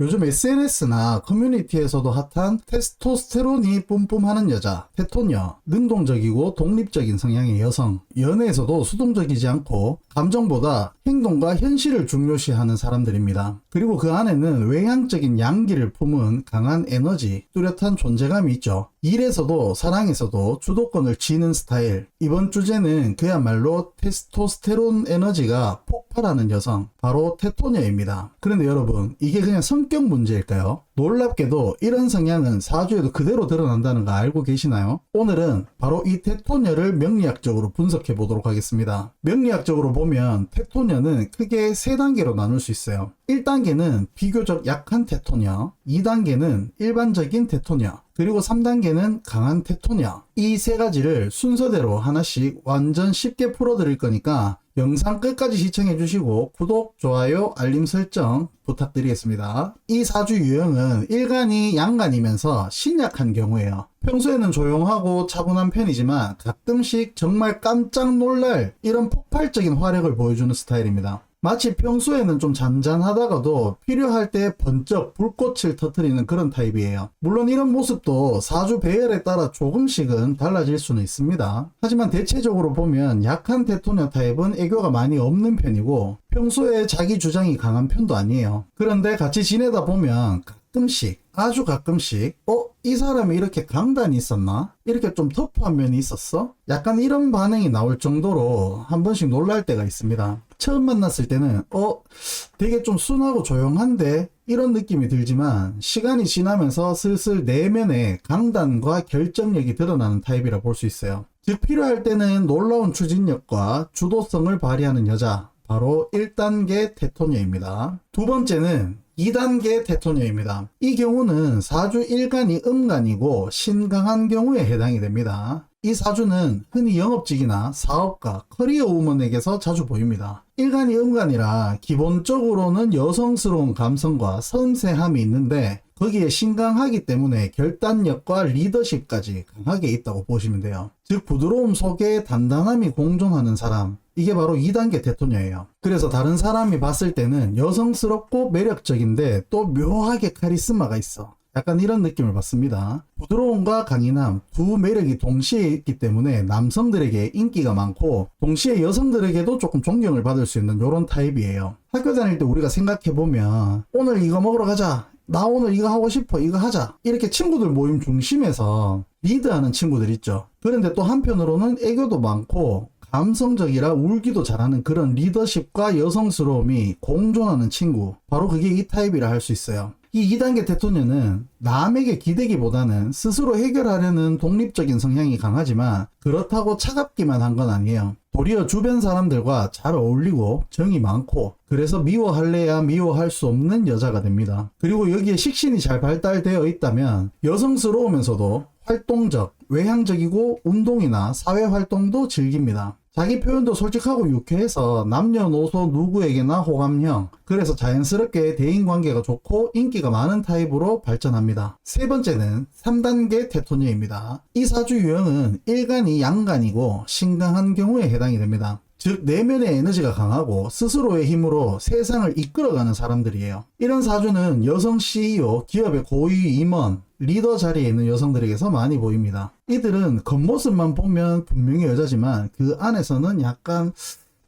요즘 SNS나 커뮤니티에서도 핫한 테스토스테론이 뿜뿜하는 여자, 테토녀, 능동적이고 독립적인 성향의 여성, 연애에서도 수동적이지 않고 감정보다 행동과 현실을 중요시하는 사람들입니다. 그리고 그 안에는 외향적인 양기를 품은 강한 에너지, 뚜렷한 존재감이 있죠. 일에서도 사랑에서도 주도권을 쥐는 스타일. 이번 주제는 그야말로 테스토스테론 에너지가 폭발하는 여성, 바로 테토녀입니다. 그런데 여러분, 이게 그냥 성격 문제일까요? 놀랍게도 이런 성향은 사주에도 그대로 드러난다는 거 알고 계시나요? 오늘은 바로 이 테토녀를 명리학적으로 분석해 보도록 하겠습니다. 명리학적으로 보면 테토녀는 크게 3단계로 나눌 수 있어요. 1단계는 비교적 약한 테토녀, 2단계는 일반적인 테토녀, 그리고 3단계는 강한 테토녀. 이 3가지를 순서대로 하나씩 완전 쉽게 풀어드릴 거니까 영상 끝까지 시청해 주시고 구독, 좋아요, 알림 설정 부탁드리겠습니다. 이 사주 유형은 일간이 양간이면서 신약한 경우예요. 평소에는 조용하고 차분한 편이지만 가끔씩 정말 깜짝 놀랄 이런 폭발적인 화력을 보여주는 스타일입니다. 마치 평소에는 좀 잔잔하다가도 필요할 때 번쩍 불꽃을 터뜨리는 그런 타입이에요. 물론 이런 모습도 사주 배열에 따라 조금씩은 달라질 수는 있습니다. 하지만 대체적으로 보면 약한 테토녀 타입은 애교가 많이 없는 편이고 평소에 자기 주장이 강한 편도 아니에요. 그런데 같이 지내다 보면 가끔씩, 아주 가끔씩 이 사람이 이렇게 강단이 있었나? 이렇게 좀 터프한 면이 있었어? 약간 이런 반응이 나올 정도로 한 번씩 놀랄 때가 있습니다. 처음 만났을 때는 되게 좀 순하고 조용한데? 이런 느낌이 들지만 시간이 지나면서 슬슬 내면에 강단과 결정력이 드러나는 타입이라 볼 수 있어요. 즉 필요할 때는 놀라운 추진력과 주도성을 발휘하는 여자, 바로 1단계 테토녀입니다. 두 번째는 2단계 테토녀입니다. 이 경우는 사주 일간이 음간이고 신강한 경우에 해당이 됩니다. 이 사주는 흔히 영업직이나 사업가, 커리어 우먼에게서 자주 보입니다. 일간이 음간이라 기본적으로는 여성스러운 감성과 섬세함이 있는데 거기에 신강하기 때문에 결단력과 리더십까지 강하게 있다고 보시면 돼요. 즉 부드러움 속에 단단함이 공존하는 사람, 이게 바로 2단계 테토녀예요. 그래서 다른 사람이 봤을 때는 여성스럽고 매력적인데 또 묘하게 카리스마가 있어. 약간 이런 느낌을 받습니다. 부드러움과 강인함 두 매력이 동시에 있기 때문에 남성들에게 인기가 많고 동시에 여성들에게도 조금 존경을 받을 수 있는 이런 타입이에요. 학교 다닐 때 우리가 생각해보면 오늘 이거 먹으러 가자, 나 오늘 이거 하고 싶어, 이거 하자, 이렇게 친구들 모임 중심에서 리드하는 친구들 있죠. 그런데 또 한편으로는 애교도 많고 감성적이라 울기도 잘하는 그런 리더십과 여성스러움이 공존하는 친구, 바로 그게 이 타입이라 할 수 있어요. 이 2단계 테토녀는 남에게 기대기보다는 스스로 해결하려는 독립적인 성향이 강하지만 그렇다고 차갑기만 한 건 아니에요. 도리어 주변 사람들과 잘 어울리고 정이 많고 그래서 미워할래야 미워할 수 없는 여자가 됩니다. 그리고 여기에 식신이 잘 발달되어 있다면 여성스러우면서도 활동적, 외향적이고 운동이나 사회활동도 즐깁니다. 자기 표현도 솔직하고 유쾌해서 남녀노소 누구에게나 호감형, 그래서 자연스럽게 대인관계가 좋고 인기가 많은 타입으로 발전합니다. 세 번째는 3단계 테토녀입니다. 이 사주 유형은 일간이 양간이고 신강한 경우에 해당이 됩니다. 즉 내면의 에너지가 강하고 스스로의 힘으로 세상을 이끌어가는 사람들이에요. 이런 사주는 여성 CEO, 기업의 고위 임원, 리더 자리에 있는 여성들에게서 많이 보입니다. 이들은 겉모습만 보면 분명히 여자지만 그 안에서는 약간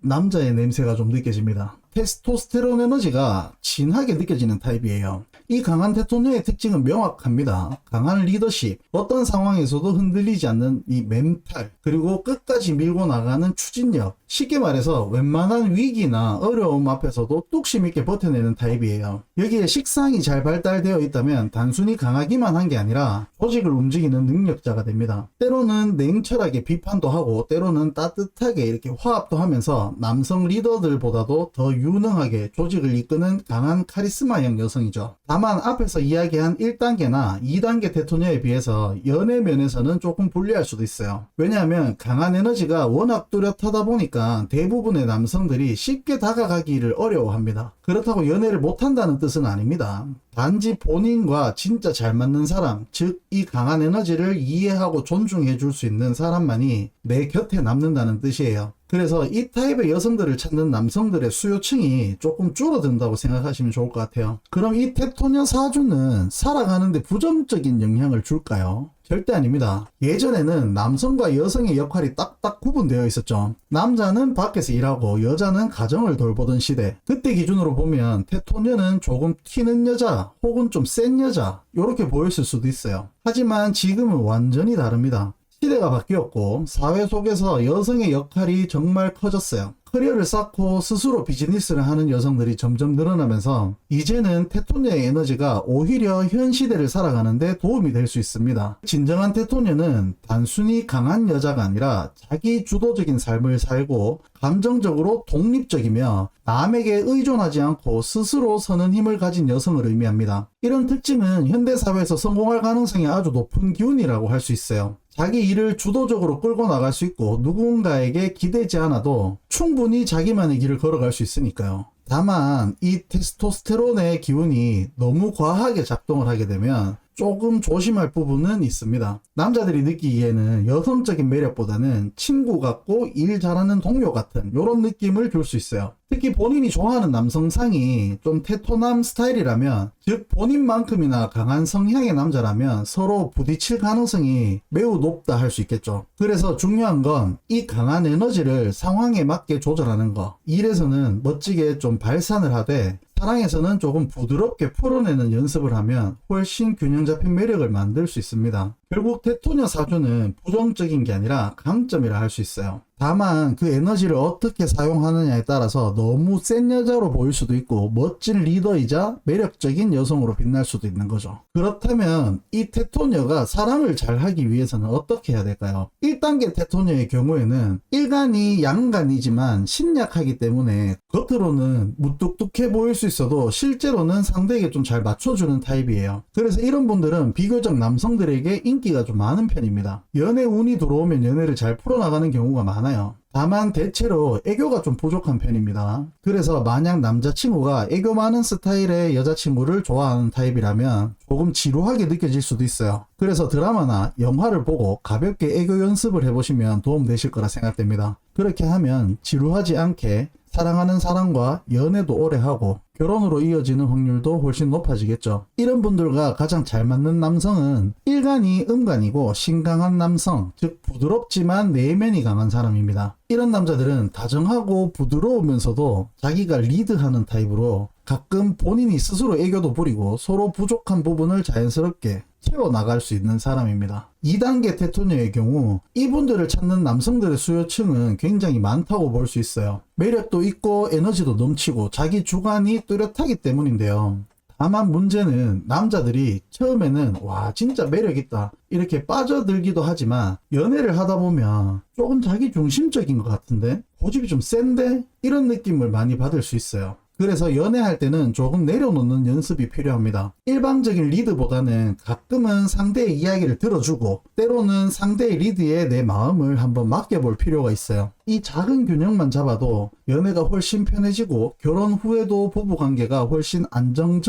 남자의 냄새가 좀 느껴집니다. 테스토스테론 에너지가 진하게 느껴지는 타입이에요. 이 강한 테토녀의 특징은 명확합니다. 강한 리더십, 어떤 상황에서도 흔들리지 않는 이 멘탈, 그리고 끝까지 밀고 나가는 추진력, 쉽게 말해서 웬만한 위기나 어려움 앞에서도 뚝심 있게 버텨내는 타입이에요. 여기에 식상이 잘 발달되어 있다면 단순히 강하기만 한 게 아니라 조직을 움직이는 능력자가 됩니다. 때로는 냉철하게 비판도 하고 때로는 따뜻하게 이렇게 화합도 하면서 남성 리더들보다도 더 유능하게 조직을 이끄는 강한 카리스마형 여성이죠. 다만 앞에서 이야기한 1단계나 2단계 테토녀에 비해서 연애 면에서는 조금 불리할 수도 있어요. 왜냐하면 강한 에너지가 워낙 뚜렷하다 보니까 대부분의 남성들이 쉽게 다가가기를 어려워합니다. 그렇다고 연애를 못한다는 뜻은 아닙니다. 단지 본인과 진짜 잘 맞는 사람, 즉 이 강한 에너지를 이해하고 존중해 줄 수 있는 사람만이 내 곁에 남는다는 뜻이에요. 그래서 이 타입의 여성들을 찾는 남성들의 수요층이 조금 줄어든다고 생각하시면 좋을 것 같아요. 그럼 이 테토녀 사주는 살아가는데 부정적인 영향을 줄까요? 절대 아닙니다. 예전에는 남성과 여성의 역할이 딱딱 구분되어 있었죠. 남자는 밖에서 일하고 여자는 가정을 돌보던 시대. 그때 기준으로 보면 테토녀는 조금 튀는 여자 혹은 좀 센 여자 이렇게 보였을 수도 있어요. 하지만 지금은 완전히 다릅니다. 시대가 바뀌었고 사회 속에서 여성의 역할이 정말 커졌어요. 커리어를 쌓고 스스로 비즈니스를 하는 여성들이 점점 늘어나면서 이제는 테토녀의 에너지가 오히려 현 시대를 살아가는데 도움이 될 수 있습니다. 진정한 테토녀는 단순히 강한 여자가 아니라 자기 주도적인 삶을 살고 감정적으로 독립적이며 남에게 의존하지 않고 스스로 서는 힘을 가진 여성을 의미합니다. 이런 특징은 현대사회에서 성공할 가능성이 아주 높은 기운이라고 할 수 있어요. 자기 일을 주도적으로 끌고 나갈 수 있고 누군가에게 기대지 않아도 충분히 자기만의 길을 걸어갈 수 있으니까요. 다만 이 테스토스테론의 기운이 너무 과하게 작동을 하게 되면 조금 조심할 부분은 있습니다. 남자들이 느끼기에는 여성적인 매력보다는 친구 같고 일 잘하는 동료 같은 이런 느낌을 줄 수 있어요. 특히 본인이 좋아하는 남성상이 좀 테토남 스타일이라면, 즉 본인만큼이나 강한 성향의 남자라면 서로 부딪힐 가능성이 매우 높다 할 수 있겠죠. 그래서 중요한 건 이 강한 에너지를 상황에 맞게 조절하는 거. 일에서는 멋지게 좀 발산을 하되 사랑에서는 조금 부드럽게 풀어내는 연습을 하면 훨씬 균형 잡힌 매력을 만들 수 있습니다. 결국 테토녀 사주는 부정적인 게 아니라 강점이라 할 수 있어요. 다만 그 에너지를 어떻게 사용하느냐에 따라서 너무 센 여자로 보일 수도 있고 멋진 리더이자 매력적인 여성으로 빛날 수도 있는 거죠. 그렇다면 이 테토녀가 사랑을 잘 하기 위해서는 어떻게 해야 될까요? 1단계 테토녀의 경우에는 일간이 양간이지만 신약하기 때문에 겉으로는 무뚝뚝해 보일 수 있어도 실제로는 상대에게 좀 잘 맞춰주는 타입이에요. 그래서 이런 분들은 비교적 남성들에게 인기가 좀 많은 편입니다. 연애 운이 들어오면 연애를 잘 풀어나가는 경우가 많아요. 다만 대체로 애교가 좀 부족한 편입니다. 그래서 만약 남자친구가 애교 많은 스타일의 여자친구를 좋아하는 타입이라면 조금 지루하게 느껴질 수도 있어요. 그래서 드라마나 영화를 보고 가볍게 애교 연습을 해보시면 도움되실 거라 생각됩니다. 그렇게 하면 지루하지 않게 사랑하는 사람과 연애도 오래 하고 결혼으로 이어지는 확률도 훨씬 높아지겠죠. 이런 분들과 가장 잘 맞는 남성은 일간이 음간이고 신강한 남성, 즉 부드럽지만 내면이 강한 사람입니다. 이런 남자들은 다정하고 부드러우면서도 자기가 리드하는 타입으로 가끔 본인이 스스로 애교도 부리고 서로 부족한 부분을 자연스럽게 채워나갈 수 있는 사람입니다. 2단계 테토녀의 경우 이분들을 찾는 남성들의 수요층은 굉장히 많다고 볼 수 있어요. 매력도 있고 에너지도 넘치고 자기 주관이 뚜렷하기 때문인데요. 다만 문제는 남자들이 처음에는 와 진짜 매력있다 이렇게 빠져들기도 하지만 연애를 하다 보면 조금 자기 중심적인 것 같은데 고집이 좀 센데 이런 느낌을 많이 받을 수 있어요. 그래서 연애할 때는 조금 내려놓는 연습이 필요합니다. 일방적인 리드보다는 가끔은 상대의 이야기를 들어주고 때로는 상대의 리드에 내 마음을 한번 맡겨볼 필요가 있어요. 이 작은 균형만 잡아도 연애가 훨씬 편해지고 결혼 후에도 부부관계가 훨씬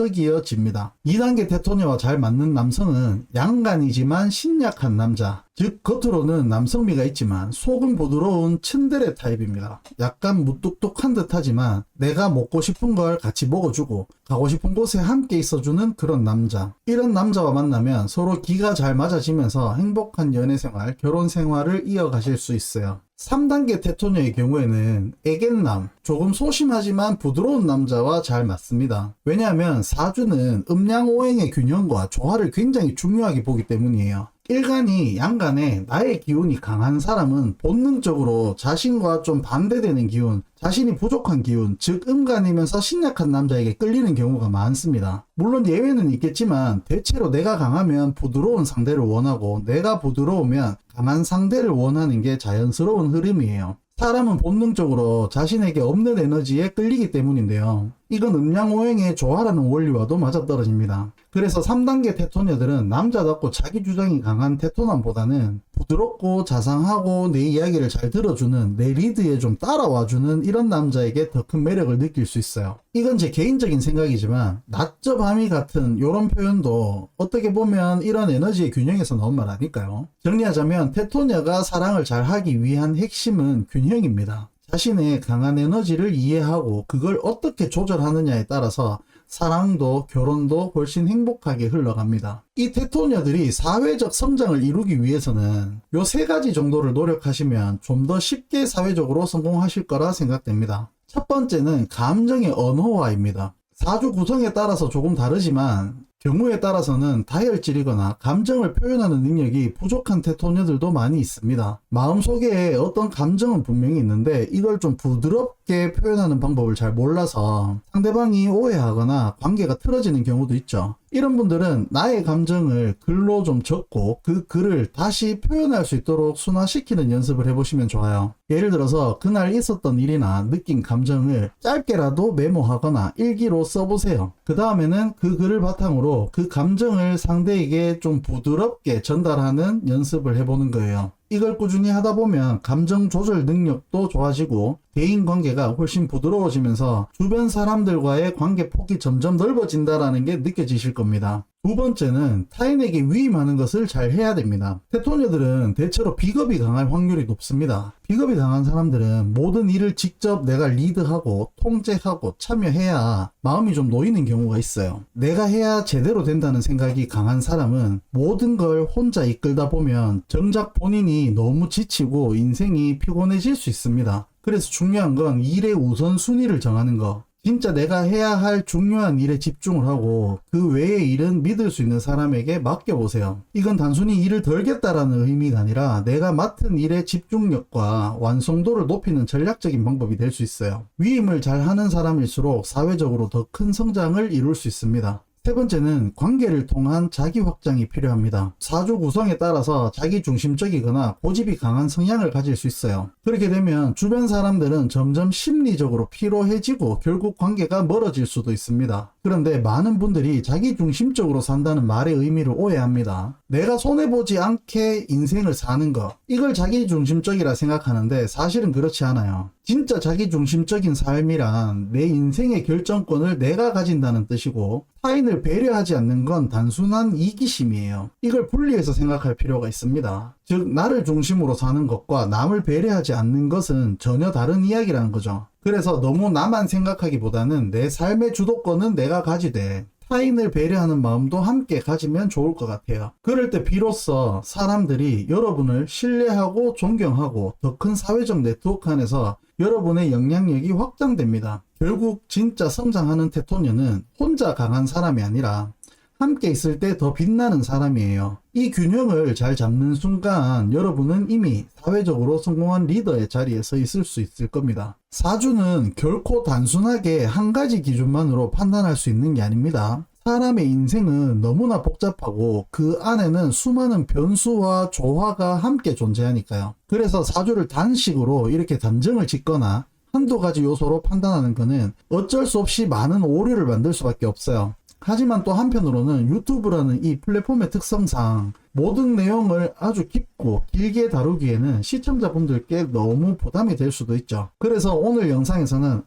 안정적이어집니다. 2단계 테토녀와 잘 맞는 남성은 양간이지만 신약한 남자, 즉 겉으로는 남성미가 있지만 속은 부드러운 츤데레 타입입니다. 약간 무뚝뚝한 듯 하지만 내가 먹고 싶은 걸 같이 먹어주고 가고 싶은 곳에 함께 있어주는 그런 남자. 이런 남자와 만나면 서로 기가 잘 맞아지면서 행복한 연애생활, 결혼생활을 이어가실 수 있어요. 3단계 테토녀의 경우에는 애견남, 조금 소심하지만 부드러운 남자와 잘 맞습니다. 왜냐하면 사주는 음양오행의 균형과 조화를 굉장히 중요하게 보기 때문이에요. 일간이 양간에 나의 기운이 강한 사람은 본능적으로 자신과 좀 반대되는 기운, 자신이 부족한 기운, 즉 음간이면서 신약한 남자에게 끌리는 경우가 많습니다. 물론 예외는 있겠지만 대체로 내가 강하면 부드러운 상대를 원하고 내가 부드러우면 강한 상대를 원하는 게 자연스러운 흐름이에요. 사람은 본능적으로 자신에게 없는 에너지에 끌리기 때문인데요. 이건 음양오행의 조화라는 원리와도 맞아떨어집니다. 그래서 3단계 테토녀들은 남자답고 자기 주장이 강한 테토남보다는 부드럽고 자상하고 내 이야기를 잘 들어주는, 내 리드에 좀 따라와주는 이런 남자에게 더 큰 매력을 느낄 수 있어요. 이건 제 개인적인 생각이지만 낮저 밤이 같은 이런 표현도 어떻게 보면 이런 에너지의 균형에서 나온 말 아닐까요? 정리하자면 테토녀가 사랑을 잘 하기 위한 핵심은 균형입니다. 자신의 강한 에너지를 이해하고 그걸 어떻게 조절하느냐에 따라서 사랑도 결혼도 훨씬 행복하게 흘러갑니다. 이 테토녀들이 사회적 성장을 이루기 위해서는 요 3가지 정도를 노력하시면 좀 더 쉽게 사회적으로 성공하실 거라 생각됩니다. 첫 번째는 감정의 언어화입니다. 사주 구성에 따라서 조금 다르지만 경우에 따라서는 다혈질이거나 감정을 표현하는 능력이 부족한 테토녀들도 많이 있습니다. 마음속에 어떤 감정은 분명히 있는데 이걸 좀 부드럽게 표현하는 방법을 잘 몰라서 상대방이 오해하거나 관계가 틀어지는 경우도 있죠. 이런 분들은 나의 감정을 글로 좀 적고 그 글을 다시 표현할 수 있도록 순화시키는 연습을 해보시면 좋아요. 예를 들어서 그날 있었던 일이나 느낀 감정을 짧게라도 메모하거나 일기로 써보세요. 그 다음에는 그 글을 바탕으로 그 감정을 상대에게 좀 부드럽게 전달하는 연습을 해보는 거예요. 이걸 꾸준히 하다 보면 감정 조절 능력도 좋아지고 대인관계가 훨씬 부드러워지면서 주변 사람들과의 관계 폭이 점점 넓어진다는 게 느껴지실 겁니다. 두 번째는 타인에게 위임하는 것을 잘 해야 됩니다. 테토녀들은 대체로 비겁이 강할 확률이 높습니다. 비겁이 강한 사람들은 모든 일을 직접 내가 리드하고 통제하고 참여해야 마음이 좀 놓이는 경우가 있어요. 내가 해야 제대로 된다는 생각이 강한 사람은 모든 걸 혼자 이끌다 보면 정작 본인이 너무 지치고 인생이 피곤해질 수 있습니다. 그래서 중요한 건 일의 우선순위를 정하는 거. 진짜 내가 해야 할 중요한 일에 집중을 하고 그 외의 일은 믿을 수 있는 사람에게 맡겨보세요. 이건 단순히 일을 덜겠다라는 의미가 아니라 내가 맡은 일의 집중력과 완성도를 높이는 전략적인 방법이 될 수 있어요. 위임을 잘 하는 사람일수록 사회적으로 더 큰 성장을 이룰 수 있습니다. 세 번째는 관계를 통한 자기 확장이 필요합니다. 사주 구성에 따라서 자기 중심적이거나 고집이 강한 성향을 가질 수 있어요. 그렇게 되면 주변 사람들은 점점 심리적으로 피로해지고 결국 관계가 멀어질 수도 있습니다. 그런데 많은 분들이 자기 중심적으로 산다는 말의 의미를 오해합니다. 내가 손해보지 않게 인생을 사는 것, 이걸 자기 중심적이라 생각하는데 사실은 그렇지 않아요. 진짜 자기 중심적인 삶이란 내 인생의 결정권을 내가 가진다는 뜻이고 타인을 배려하지 않는 건 단순한 이기심이에요. 이걸 분리해서 생각할 필요가 있습니다. 즉 나를 중심으로 사는 것과 남을 배려하지 않는 것은 전혀 다른 이야기라는 거죠. 그래서 너무 나만 생각하기보다는 내 삶의 주도권은 내가 가지되 타인을 배려하는 마음도 함께 가지면 좋을 것 같아요. 그럴 때 비로소 사람들이 여러분을 신뢰하고 존경하고 더 큰 사회적 네트워크 안에서 여러분의 영향력이 확장됩니다. 결국 진짜 성장하는 테토녀는 혼자 강한 사람이 아니라 함께 있을 때 더 빛나는 사람이에요. 이 균형을 잘 잡는 순간 여러분은 이미 사회적으로 성공한 리더의 자리에 서 있을 수 있을 겁니다. 사주는 결코 단순하게 한 가지 기준만으로 판단할 수 있는 게 아닙니다. 사람의 인생은 너무나 복잡하고 그 안에는 수많은 변수와 조화가 함께 존재하니까요. 그래서 사주를 단식으로 이렇게 단정을 짓거나 한두 가지 요소로 판단하는 것은 어쩔 수 없이 많은 오류를 만들 수밖에 없어요. 하지만 또 한편으로는 유튜브라는 이 플랫폼의 특성상 모든 내용을 아주 깊고 길게 다루기에는 시청자분들께 너무 부담이 될 수도 있죠. 그래서 오늘 영상에서는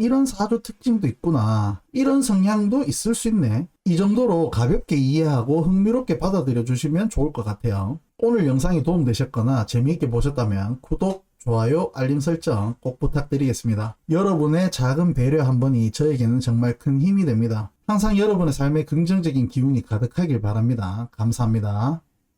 이런 사주 특징도 있구나, 이런 성향도 있을 수 있네, 이 정도로 가볍게 이해하고 흥미롭게 받아들여 주시면 좋을 것 같아요. 오늘 영상이 도움되셨거나 재미있게 보셨다면 구독, 좋아요, 알림 설정 꼭 부탁드리겠습니다. 여러분의 작은 배려 한 번이 저에게는 정말 큰 힘이 됩니다. 항상 여러분의 삶에 긍정적인 기운이 가득하길 바랍니다. 감사합니다.